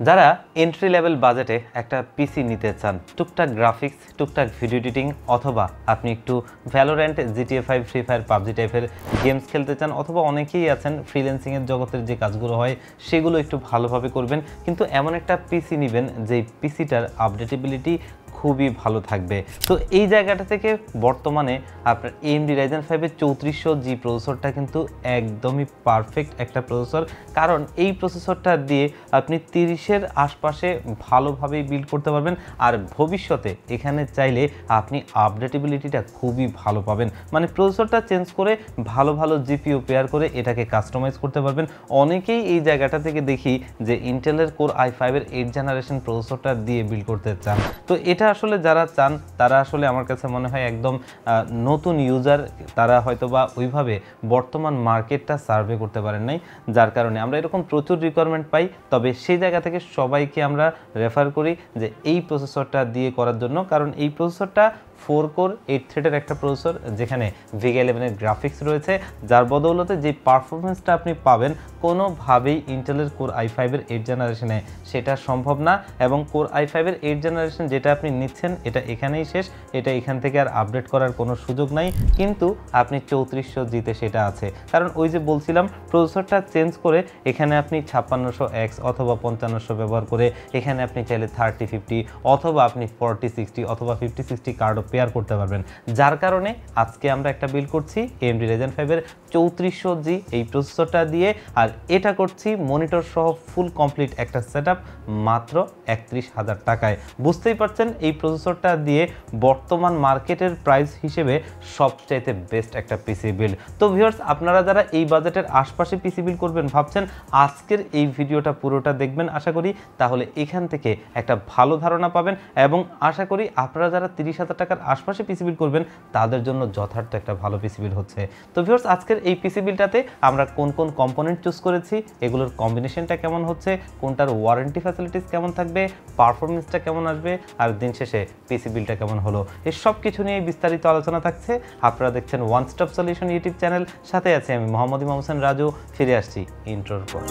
যারা entry level বাজেটে একটা পিসি নিতে চান, টুকটাক গ্রাফিক্স, টুকটাক ভিডিও এডিটিং, অথবা আপনি একটু Valorant, GTA 5, free fire, PUBG টাইপের গেমস খেলতে চান, অথবা অনেকেই আছেন ফ্রিল্যান্সিংয়ের জগতের যে কাজগুলো হয় সেগুলো একটু ভালোভাবে করবেন, কিন্তু এমন একটা পিসি নেবেন যে পিসিটার আপডেটেবিলিটি খুবই ভালো থাকবে। তো এই জায়গাটা থেকে বর্তমানে আপনার AMD Ryzen 5 3400G প্রসেসরটা কিন্তু একদমই পারফেক্ট একটা প্রসেসর, কারণ এই প্রসেসরটা দিয়ে আপনি 30-এর আশপাশে ভালোভাবেই বিল্ড করতে পারবেন। আর ভবিষ্যতে এখানে চাইলে আপনি আপডেটেবিলিটিটা খুবই ভালো পাবেন, মানে প্রসেসরটা চেঞ্জ করে ভালো ভালো জিপিইউ পেয়ার করে এটাকে কাস্টমাইজ করতে পারবেন। অনেকেই এই জায়গাটা থেকে দেখি যে ইন্টেলের কোর i5 এর 8th জেনারেশন প্রসেসরটা দিয়ে বিল্ড করতে চান। তো এটা আসলে যারা চান তারা আসলে আমার কাছে মনে হয় একদম নতুন ইউজার, তারা হয়তোবা ওইভাবে বর্তমান মার্কেটটা সার্ভে করতে পারেন নাই, যার কারণে আমরা এরকম প্রচুর রিকোয়ারমেন্ট পাই। তবে সেই জায়গা থেকে সবাইকে আমরা রেফার করি যে এই প্রসেসরটা দিয়ে করার জন্য, কারণ এই প্রসেসরটা 4 কোর 8 থ্রেডের একটা প্রসেসর, যেখানে VEGA 11 এর গ্রাফিক্স রয়েছে, যার বদৌলতে যে পারফরমেন্সটা আপনি পাবেন কোনোভাবেই ইন্টেলের কোর i5 এর 8th জেনারেশনে সেটা সম্ভব না। এবং কোর i5 এর 8th জেনারেশন যেটা আপনি নিচ্ছেন এটা এখানেই শেষ, এটা এখান থেকে আর আপডেট করার কোনো সুযোগ নাই। কিন্তু আপনি 3400G তে সেটা আছে, কারণ ওই যে বলছিলাম প্রসেসরটা চেঞ্জ করে এখানে আপনি 5600X অথবা 5500 ব্যবহার করে এখানে আপনি চাইলে 3050 অথবা আপনি 4060 অথবা 5060 কার্ডও পেয়ার করতে পারবেন। যার কারণে আজকে আমরা একটা বিল্ড করছি AMD Ryzen 5 এর 3400G এই প্রসেসরটা দিয়ে, আর এটা করছি মনিটর সহ ফুল কমপ্লিট একটা সেটআপ মাত্র 31,000 টাকায়। বুঝতেই পারছেন এই প্রসেসরটা দিয়ে বর্তমান মার্কেটের প্রাইস হিসেবে সবচাইতে বেস্ট একটা পিসি বিল্ড। তো ভিউয়ার্স, আপনারা যারা এই বাজেটের আশপাশে পিসি বিল্ড করবেন ভাবছেন, আজকের এই ভিডিওটা পুরোটা দেখবেন আশা করি, তাহলে এখান থেকে একটা ভালো ধারণা পাবেন। এবং আশা করি আপনারা যারা 30,000 টাকার আশপাশে পিসি বিল্ড করবেন তাদের জন্য যথার্থ একটা ভালো পিসি বিল্ড হচ্ছে। তো ভিউয়ার্স, আজকের এই পিসি বিল্ডটাতে আমরা কোন কোন কম্পোনেন্ট চুজ করেছি, এগুলোর কম্বিনেশনটা কেমন হচ্ছে, কোনটার ওয়ারেন্টি ফ্যাসিলিটিস কেমন থাকবে, পারফরমেন্সটা কেমন আসবে, আর দিন শেষে পিসি বিল্ডটা কেমন হলো, এই সব কিছু নিয়ে বিস্তারিত আলোচনা থাকছে। আপনারা দেখছেন one stop solution YouTube channel, সাথে আছে আমি মোহাম্মদ ইমাম হোসেন রাজু। ফিরে আসছি ইন্ট্রোর পর।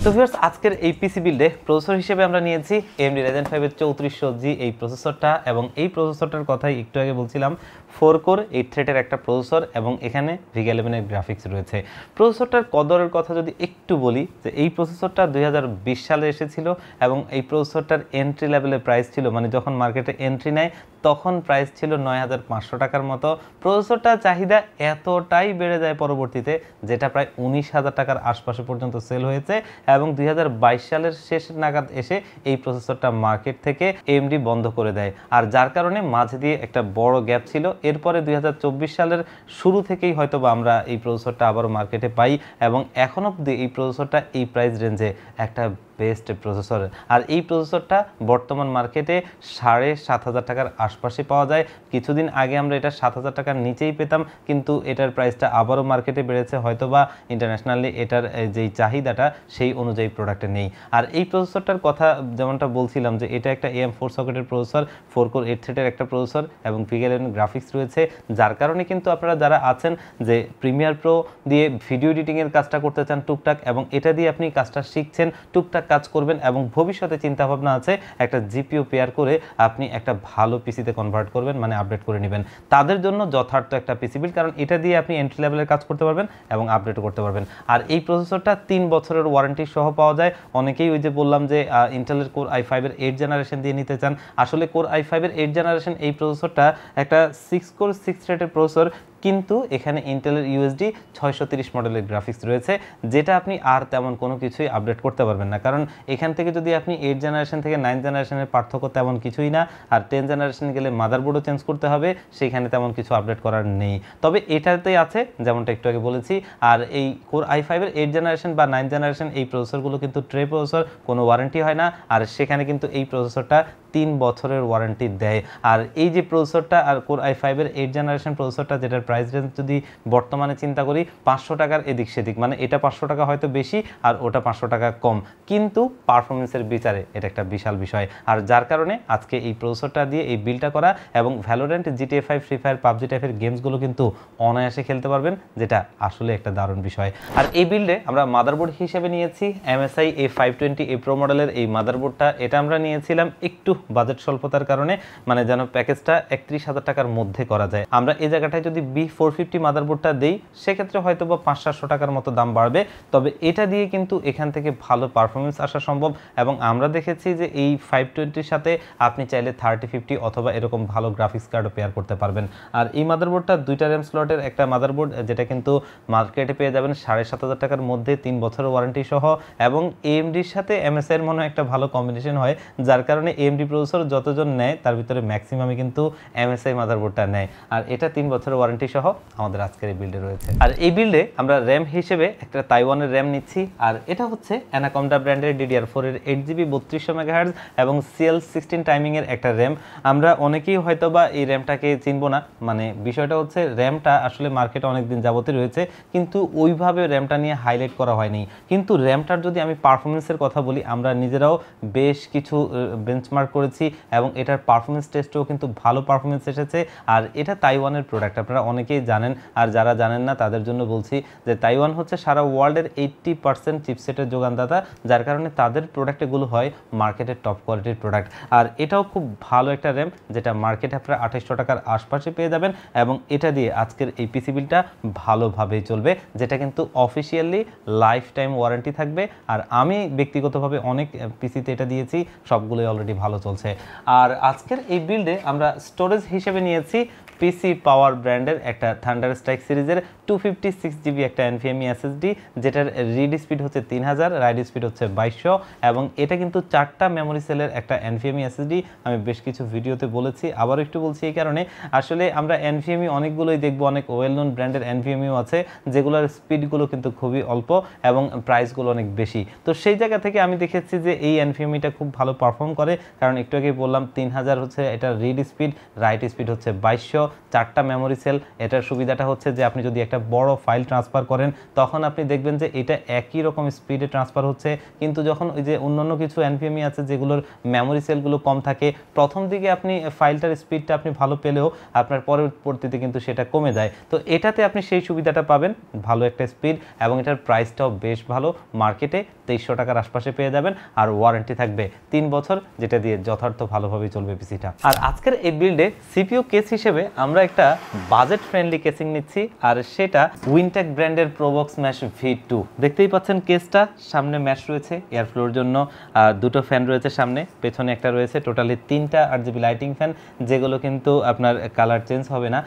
তো ভিউয়ার্স, আজকের এই পিসি বিল্ডে প্রসেসর হিসেবে আমরা নিয়েছি AMD Ryzen 5 এর 3400G এই প্রসেসরটা, এবং এই প্রসেসরটার কথাই একটু আগে বলছিলাম, 4 কোর 8 থ্রেডের একটা প্রসেসর এবং এখানে VEGA 11 এর গ্রাফিক্স রয়েছে। প্রসেসরটার কদরের কথা যদি একটু বলি, যে এই প্রসেসরটা 2020 সালে এসেছিল এবং এই প্রসেসরটার এন্ট্রি লেভেলের প্রাইস ছিল, মানে যখন মার্কেটে এন্ট্রি নেয় তখন প্রাইস ছিল 9,500 টাকার মতো। প্রসেসরটার চাহিদা এতটাই বেড়ে যায় পরবর্তীতে, যেটা প্রায় 19,000 টাকার আশপাশে পর্যন্ত সেল হয়েছে, এবং 2022 সালের শেষ নাগাদ এসে এই প্রসেসরটা মার্কেট থেকে AMD বন্ধ করে দেয়। আর যার কারণে মাঝে দিয়ে একটা বড় গ্যাপ ছিল। এরপরে 2024 সালের শুরু থেকেই হয়তোবা আমরা এই প্রসেসরটা আবারও মার্কেটে পাই, এবং এখন অবধি এই প্রসেসরটা এই প্রাইস রেঞ্জে একটা বেস্ট প্রসেসর। আর এই প্রসেসরটা বর্তমান মার্কেটে 7,500 টাকার আশপাশে পাওয়া যায়। কিছুদিন আগে আমরা এটা 7,000 টাকার নিচেই পেতাম, কিন্তু এটার প্রাইসটা আবারও মার্কেটে বেড়েছে, হয়তোবা ইন্টারন্যাশনালি এটার যেই চাহিদাটা সেই অনুযায়ী প্রোডাক্টে নেই। আর এই প্রসেসরটার কথা যেমনটা বলছিলাম, যে এটা একটা AM4 সকেটের প্রসেসর, 4 কোর 8 থ্রেডের একটা প্রসেসর এবং VEGA 11 গ্রাফিক্স রয়েছে, যার কারণে কিন্তু আপনারা যারা আছেন যে প্রিমিয়ার প্রো দিয়ে ভিডিও এডিটিংয়ের কাজটা করতে চান টুকটাক, এবং এটা দিয়ে আপনি কাজটা শিখছেন, টুকটাক কাজ করবেন, এবং ভবিষ্যতে চিন্তাভাবনা আছে একটা জিপিইউ পেয়ার করে আপনি একটা ভালো পিসিতে কনভার্ট করবেন, মানে আপডেট করে নেবেন, তাদের জন্য যথার্থ একটা পিসি বিল্ড, কারণ এটা দিয়ে আপনি এন্ট্রি লেভেলের কাজ করতে পারবেন এবং আপডেট করতে পারবেন। আর এই প্রসেসরটা 3 বছরের ওয়ারেন্টি সহ পাওয়া যায়। অনেকেই ওই যে বললাম যে ইন্টেলের কোর i5 এর 8th জেনারেশন দিয়ে নিতে চান, আসলে কোর i5 এর 8th জেনারেশন এই প্রসেসরটা একটা 6 কোর 6 থ্রেডের প্রসেসর, কিন্তু এখানে ইন্টেলের USD 630 মডেলের গ্রাফিক্স রয়েছে, যেটা আপনি আর তেমন কোনো কিছুই আপডেট করতে পারবেন না, কারণ এখান থেকে যদি আপনি 8th জেনারেশন থেকে 9th জেনারেশনের পার্থক্য তেমন কিছুই না। আর 10th জেনারেশন গেলে মাদারবোর্ডও চেঞ্জ করতে হবে, সেখানে তেমন কিছু আপডেট করার নেই। তবে এটাতেই আছে যেমনটা একটু আগে বলেছি। আর এই কোর i5 এর 8th জেনারেশন বা 9th জেনারেশন এই প্রসেসরগুলো কিন্তু ট্রে প্রসেসর, কোনো ওয়ারেন্টি হয় না, আর সেখানে কিন্তু এই প্রসেসরটা 3 বছরের ওয়ারেন্টি দেয়। আর এই যে প্রসেসরটা আর কোর i5 এর 8 জেনারেশন প্রসেসরটা, যেটার প্রাইস রেঞ্জ যদি বর্তমানে চিন্তা করি 500 টাকার এদিক সেদিক, মানে এটা 500 টাকা হয়তো বেশি আর ওটা 500 টাকা কম, কিন্তু পারফরমেন্সের বিচারে এটা একটা বিশাল বিষয়। আর যার কারণে আজকে এই প্রসেসরটা দিয়ে এই বিলটা করা এবং Valorant, GTA 5, free fire, PUBG টাইপের গেমসগুলো কিন্তু অনায়াসে খেলতে পারবেন, যেটা আসলে একটা দারুণ বিষয়। আর এই বিল্ডে আমরা মাদারবোর্ড হিসেবে নিয়েছি MSI A520A Pro মডেলের এই মাদারবোর্ডটা। এটা আমরা নিয়েছিলাম একটু বাজেট স্বল্পতার কারণে, মানে যেন প্যাকেজটা 31,000 টাকার মধ্যে করা যায়। আমরা এই জায়গাটায় যদি B450 মাদারবোর্ডটা দেই সেক্ষেত্রে হয়তো বা 500-700 টাকার মতো দাম বাড়বে, তবে এটা দিয়ে কিন্তু এখান থেকে ভালো পারফরমেন্স আসা সম্ভব। এবং আমরা দেখেছি যে এই 520-র সাথে আপনি চাইলে 3050 অথবা এরকম ভালো গ্রাফিক্স কার্ডও পেয়ার করতে পারবেন। আর এই মাদারবোর্ডটা 2টা র্যাম স্লটের একটা মাদারবোর্ড, যেটা কিন্তু মার্কেটে পেয়ে যাবেন 7,500 টাকার মধ্যে 3 বছরের ওয়ারেন্টি সহ। এবং AMDর সাথে MSI এর মনে একটা ভালো কম্বিনেশন হয়, যার কারণে AMD প্রসেসর যতজন নেয় তার ভিতরে ম্যাক্সিমামই কিন্তু MSI মাদারবোর্ডটা নেয়। আর এটা 3 বছরের ওয়ারেন্টি সহ আমাদের আজকের এই বিল্ডে রয়েছে। আর এই বিল্ডে আমরা র্যাম হিসেবে একটা তাইওয়ানের র্যাম নিচ্ছি, আর এটা হচ্ছে অ্যানাকোন্ডা ব্র্যান্ডের DDR4 এর 8GB 3200 মেগাহার্টজ এবং CL16 টাইমিং এর একটা র্যাম। আমরা অনেকেই হয়তোবা এই র্যামটাকে চিনব না, মানে বিষয়টা হচ্ছে র্যামটা আসলে মার্কেটে অনেকদিন যাবতই রয়েছে, কিন্তু ওইভাবে র্যামটা নিয়ে হাইলাইট করা হয়নি। কিন্তু র্যামটার যদি আমি পারফরমেন্সের কথা বলি, আমরা নিজেরাও বেশ কিছু বেঞ্চমার্ক করেছি এবং এটার পারফরমেন্স টেস্টেও কিন্তু ভালো পারফরমেন্স এসেছে। আর এটা তাইওয়ানের প্রোডাক্ট, আপনারা অনেকেই জানেন, আর যারা জানেন না তাদের জন্য বলছি যে তাইওয়ান হচ্ছে সারা ওয়ার্ল্ডের 80% চিপসেটের যোগানদাতা, যার কারণে তাদের প্রোডাক্টগুলো হয় মার্কেটের টপ কোয়ালিটির প্রোডাক্ট। আর এটাও খুব ভালো একটা র্যাম, যেটা মার্কেটে আপনারা 2800 টাকার আশপাশে পেয়ে যাবেন। এবং এটা দিয়ে আজকের এই পিসি বিলটা ভালোভাবেই চলবে, যেটা কিন্তু অফিসিয়ালি লাইফ টাইম ওয়ারেন্টি থাকবে। আর আমি ব্যক্তিগতভাবে অনেক পিসিতে এটা দিয়েছি, সবগুলোই অলরেডি ভালো চলছে। আর আজকের এই বিল্ডে আমরা স্টোরেজ হিসেবে নিয়েছি পিসি পাওয়ার ব্র্যান্ডের একটা থান্ডার স্ট্রাইক সিরিজের 256GB একটা NVMe SSD, যেটার রিড স্পিড হচ্ছে 3000, রাইড স্পিড হচ্ছে 2200। এবং এটা কিন্তু 4টা মেমোরি সেলের একটা NVMe SSD। আমি বেশ কিছু ভিডিওতে বলেছি, আবার একটু বলছি এই কারণে, আসলে আমরা NVMe অনেকগুলোই দেখবো, অনেক ওয়েল নোন ব্র্যান্ডের NVMeও আছে যেগুলোর স্পিডগুলো কিন্তু খুবই অল্প এবং প্রাইসগুলো অনেক বেশি। তো সেই জায়গা থেকে আমি দেখেছি যে এই NVMeটা খুব ভালো পারফর্ম করে, কারণ একটু আগে বললাম 3000 হচ্ছে এটা রিড স্পিড, রাইট স্পিড হচ্ছে 2200, 4টা মেমোরি সেল। এটার সুবিধাটা হচ্ছে যে আপনি যদি একটা বড় ফাইল ট্রান্সফার করেন তখন আপনি দেখবেন যে এটা একই রকম স্পিডে ট্রান্সফার হচ্ছে, কিন্তু যখন ওই যে অন্যান্য কিছু NVMe আছে যেগুলোর মেমোরি সেলগুলো কম থাকে, প্রথম দিকে আপনি ফাইলটার স্পিডটা আপনি ভালো পেলেও আপনার পরবর্তীতে কিন্তু সেটা কমে যায়। তো এটাতে আপনি সেই সুবিধাটা পাবেন, ভালো একটা স্পিড, এবং এটার প্রাইসটাও বেশ ভালো, মার্কেটে 2300 টাকার আশপাশে পেয়ে যাবেন। আর ওয়ারেন্টি থাকবে 3 বছর, যেটা দিয়ে যথার্থ ভালোভাবেই চলবে পিসিটা। আর আজকের এই বিল্ডে সিপিইউ কেস হিসেবে আমরা একটা বাজেট ফ্রেন্ডলি কেসিং নিচ্ছি, আর সেটা উইনটেক ব্র্যান্ডের প্রোবক্স ম্যাশ V2। দেখতেই পাচ্ছেন কেসটা, সামনে ম্যাশ রয়েছে এয়ার ফ্লোর জন্য, দুটো ফ্যান রয়েছে সামনে, পেছনে একটা রয়েছে, টোটালি 3টা RGB লাইটিং ফ্যান, যেগুলো কিন্তু আপনার কালার চেঞ্জ হবে না।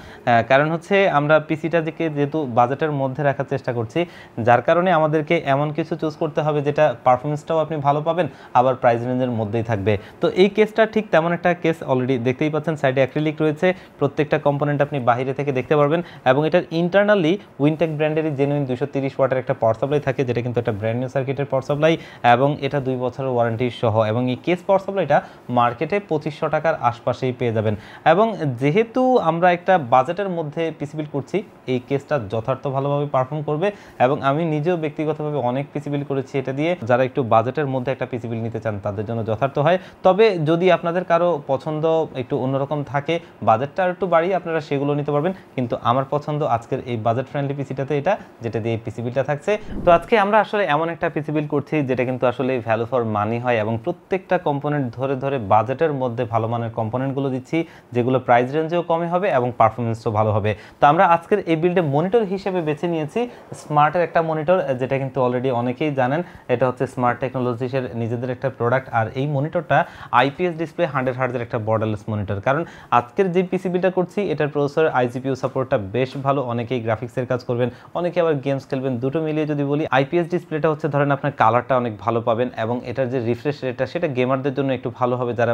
কারণ হচ্ছে আমরা পিসিটাকে যেহেতু বাজেটের মধ্যে রাখার চেষ্টা করছি, যার কারণে আমাদেরকে এমন কিছু চুজ করতে হবে যেটা পারফরমেন্সটাও আপনি ভালো পাবেন, আবার প্রাইস রেঞ্জের মধ্যেই থাকবে। তো এই কেসটা ঠিক তেমন একটা কেস, অলরেডি দেখতেই পাচ্ছেন সাইডে অ্যাক্রিলিক রয়েছে, প্রত্যেকটা কম্পোনেন্ট আপনি বাইরে থেকে দেখতে পারবেন। এবং এটার ইন্টারনালি উইনটেক ব্র্যান্ডেরই জেনুইন 230 ওয়াটের একটা পাওয়ার সাপ্লাই থাকে, যেটা কিন্তু একটা ব্র্যান্ড নিউ সার্কিটের পাওয়ার সাপ্লাই, এবং এটা 2 বছরের ওয়ারেন্টি সহ। এবং এই কেস পাওয়ার সাপ্লাইটা মার্কেটে 2500 টাকার আশপাশেই পেয়ে যাবেন। এবং যেহেতু আমরা একটা বাজেটের মধ্যে পিসি বিল্ড করছি, এই কেসটা যথার্থ ভালোভাবে পারফর্ম করবে। এবং আমি নিজেও ব্যক্তিগতভাবে অনেক পিসি বিল্ড করেছি এটা দিয়ে, যারা একটু বাজেটের মধ্যে একটা পিসি বিল্ড নিতে চান তাদের জন্য যথার্থ হয়। তবে যদি আপনাদের কারো পছন্দ একটু অন্যরকম থাকে, বাজেটটা একটু বাড়িয়ে আপনারা সেগুলো নিতে পারবেন, কিন্তু আমার পছন্দ আজকের এই বাজেট ফ্রেন্ডলি পিসিটাতে এটা, যেটা দিয়ে এই পিসি বিলটা থাকছে। তো আজকে আমরা আসলে এমন একটা পিসি বিল করছি যেটা কিন্তু আসলে ভ্যালু ফর মানি হয়, এবং প্রত্যেকটা কম্পোনেন্ট ধরে ধরে বাজেটের মধ্যে ভালো মানের কম্পোনেন্টগুলো দিচ্ছি, যেগুলো প্রাইস রেঞ্জেও কমে হবে এবং পারফরমেন্সও ভালো হবে। তো আমরা আজকের এই বিল্ডে মনিটর হিসেবে বেছে নিয়েছি স্মার্টের একটা মনিটর, যেটা কিন্তু অলরেডি অনেকেই জানেন, এটা হচ্ছে স্মার্ট টেকনোলজিসের নিজেদের একটা প্রোডাক্ট। আর এই মনিটরটা IPS ডিসপ্লে 100 হার্টজের একটা বর্ডারলেস মনিটর। কারণ আজকের যে পিসি বিলটা করছি এটার প্রসেসর আইজিপিইউ সাপোর্টটা বেশ ভালো, অনেকেই গ্রাফিক্সের কাজ করবেন, অনেকে আবার গেমস খেলবেন, দুটো মিলিয়ে যদি বলি আইপিএস ডিসপ্লেটা হচ্ছে ধরেন আপনার কালারটা অনেক ভালো পাবেন এবং এটার যে রিফ্রেশ রেটটা সেটা গেমারদের জন্য একটু ভালো হবে, যারা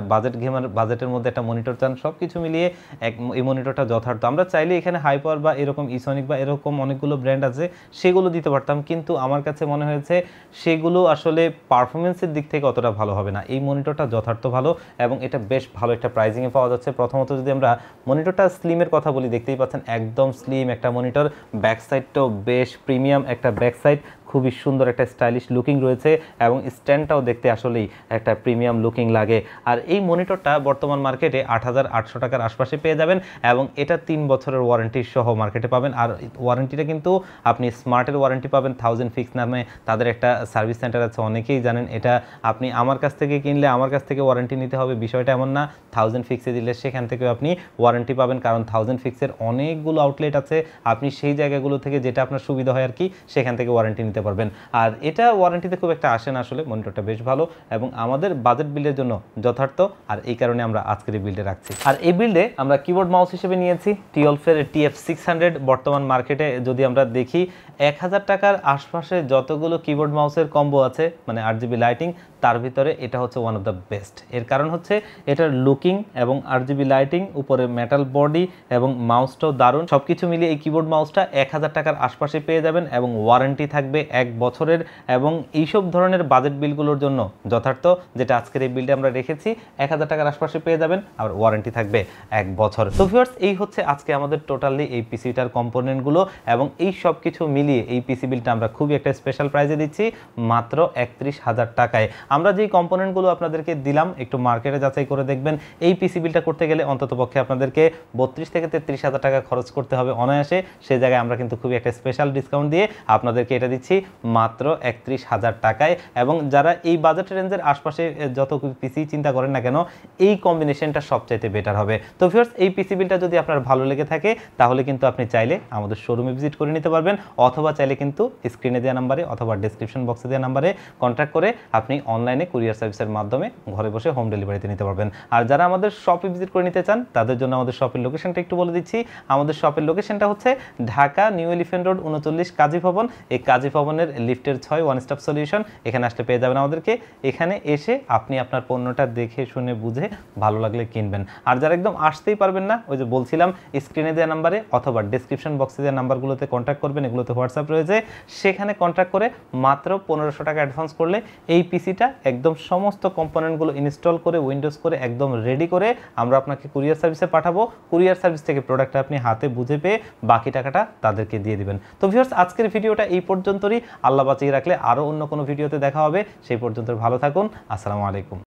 বাজেটের মধ্যে একটা মনিটর চান। সব কিছু মিলিয়ে এই মনিটরটা যথার্থ। আমরা চাইলে এখানে হাই পাওয়ার বা এরকম ইসনিক বা এরকম অনেকগুলো ব্র্যান্ড আছে সেগুলো দিতে পারতাম, কিন্তু আমার কাছে মনে হয়েছে সেগুলো আসলে পারফরমেন্সের দিক থেকে অতটা ভালো হবে না। এই মনিটরটা যথার্থ ভালো এবং এটা বেশ ভালো একটা প্রাইজিংয়ে পাওয়া যাচ্ছে। প্রথমত যদি আমরা মনিটরটা স্লিমের কথা বলি, দেখতেই পাচ্ছেন একদম স্লিম একটা মনিটর, ব্যাক সাইডটাও বেশ প্রিমিয়াম একটা ব্যাক সাইড, খুবই সুন্দর একটা স্টাইলিশ লুকিং রয়েছে এবং স্ট্যান্ডটাও দেখতে আসলেই একটা প্রিমিয়াম লুকিং লাগে। আর এই মনিটরটা বর্তমান মার্কেটে 8,800 টাকার আশপাশে পেয়ে যাবেন এবং এটা 3 বছরের ওয়ারেন্টি সহ মার্কেটে পাবেন। আর ওয়ারেন্টিটা কিন্তু আপনি স্মার্টের ওয়ারেন্টি পাবেন 1000 ফিক্স নামে, তাদের একটা সার্ভিস সেন্টার আছে, অনেকেই জানেন। এটা আপনি আমার কাছ থেকে কিনলে আমার কাছ থেকে ওয়ারেন্টি নিতে হবে, বিষয়টা এমন না। 1000 ফিক্সে দিলে সেখান থেকেও আপনি ওয়ারেন্টি পাবেন, কারণ 1000 ফিক্সের অনেকগুলো আউটলেট আছে, আপনি সেই জায়গাগুলো থেকে যেটা আপনার সুবিধা হয় আর কি সেখান থেকে ওয়ারেন্টি নিতে পারবেন। আর এটা ওয়ারেন্টিতে খুব একটা আসে না আসলে, মনিটরটা বেশ ভালো এবং আমাদের বাজেট বিল্ডের জন্য যথার্থ, আর এই কারণে আমরা আজকের এই বিল্ডে রাখছি। আর এই বিল্ডে আমরা কিবোর্ড মাউস হিসেবে নিয়েছি টিওলফের TF600। বর্তমান মার্কেটে যদি আমরা দেখি 1000 টাকার আশপাশে যতগুলো কিবোর্ড মাউসের কম্বো আছে, মানে RGB লাইটিং, তার ভিতরে এটা হচ্ছে ওয়ান অফ দ্য বেস্ট। এর কারণ হচ্ছে এটার লুকিং এবং RGB লাইটিং, উপরে মেটাল বডি এবং মাউসটাও দারুণ। সব কিছু মিলিয়ে এই কিবোর্ড মাউসটা 1000 টাকার আশপাশে পেয়ে যাবেন এবং ওয়ারেন্টি থাকবে 1 বছরের এবং এইসব ধরনের বাজেট বিলগুলোর জন্য যথার্থ। যেটা আজকের এই বিলটা আমরা রেখেছি 1000 টাকার আশপাশে পেয়ে যাবেন, আর ওয়ারেন্টি থাকবে 1 বছর। তো ভিউয়ার্স, এই হচ্ছে আজকে আমাদের টোটালি এই পিসিটার কম্পোনেন্টগুলো এবং এই সব কিছু মিলিয়ে এই পিসি বিলটা আমরা খুবই একটা স্পেশাল প্রাইজে দিচ্ছি, মাত্র 31,000 টাকায়। আমরা যেই কম্পোনেন্টগুলো আপনাদেরকে দিলাম একটু মার্কেটে যাচাই করে দেখবেন, এই পিসি বিলটা করতে গেলে অন্ততপক্ষে আপনাদেরকে 32 থেকে 33,000 টাকা খরচ করতে হবে অনায়াসে। সেই জায়গায় আমরা কিন্তু খুবই একটা স্পেশাল ডিসকাউন্ট দিয়ে আপনাদেরকে এটা দিচ্ছি মাত্র 31,000 টাকায়। এবং যারা এই বাজেট রেঞ্জের আশপাশে যত পিসি চিন্তা করেন না কেন, এই কম্বিনেশনটা সবচাইতে বেটার হবে। তো ভিউয়ার্স, এই পিসি বিলটা যদি আপনার ভালো লেগে থাকে তাহলে কিন্তু আপনি চাইলে আমাদের শোরুমে ভিজিট করে নিতে পারবেন, অথবা চাইলে কিন্তু স্ক্রিনে দেওয়া নাম্বারে অথবা ডেসক্রিপশন বক্সে দেওয়া নাম্বারে কন্ট্যাক্ট করে আপনি অনলাইনে কুরিয়ার সার্ভিসের মাধ্যমে ঘরে বসে হোম ডেলিভারিতে নিতে পারবেন। আর যারা আমাদের শপে ভিজিট করে নিতে চান তাদের জন্য আমাদের শপের লোকেশনটা একটু বলে দিচ্ছি। আমাদের শপের লোকেশনটা হচ্ছে ঢাকা নিউ এলিফ্যান্ট রোড 39 কাজী ভবন। এই কাজী ভবনের লিফটের 6 ওয়ান স্টপ সলিউশন, এখানে আসলে পেয়ে যাবেন আমাদেরকে। এখানে এসে আপনি আপনার পণ্যটা দেখে শুনে বুঝে ভালো লাগলে কিনবেন। আর যারা একদম আসতেই পারবেন না, ওই যে বলছিলাম স্ক্রিনে দেওয়া নাম্বারে অথবা ডেসক্রিপশন বক্সে দেওয়া নাম্বারগুলোতে কন্ট্যাক্ট করবেন, এগুলোতে হোয়াটসঅ্যাপ রয়েছে, সেখানে কন্ট্যাক্ট করে মাত্র 1500 টাকা অ্যাডভান্স করলে এই পিসিটা একদম সমস্ত কম্পোনেন্টগুলো ইনস্টল করে উইন্ডোজ করে একদম রেডি করে আমরা আপনাকে কুরিয়ার সার্ভিসে পাঠাবো। কুরিয়ার সার্ভিস থেকে প্রোডাক্টটা আপনি হাতে বুঝে পেয়ে বাকি টাকাটা তাদেরকে দিয়ে দিবেন। তো ভিউয়ার্স, আজকের ভিডিওটা এই পর্যন্তই। আল্লাহ বাঁচিয়ে রাখলে আরও অন্য কোনো ভিডিওতে দেখা হবে। সেই পর্যন্ত ভালো থাকুন। আসসালামু আলাইকুম।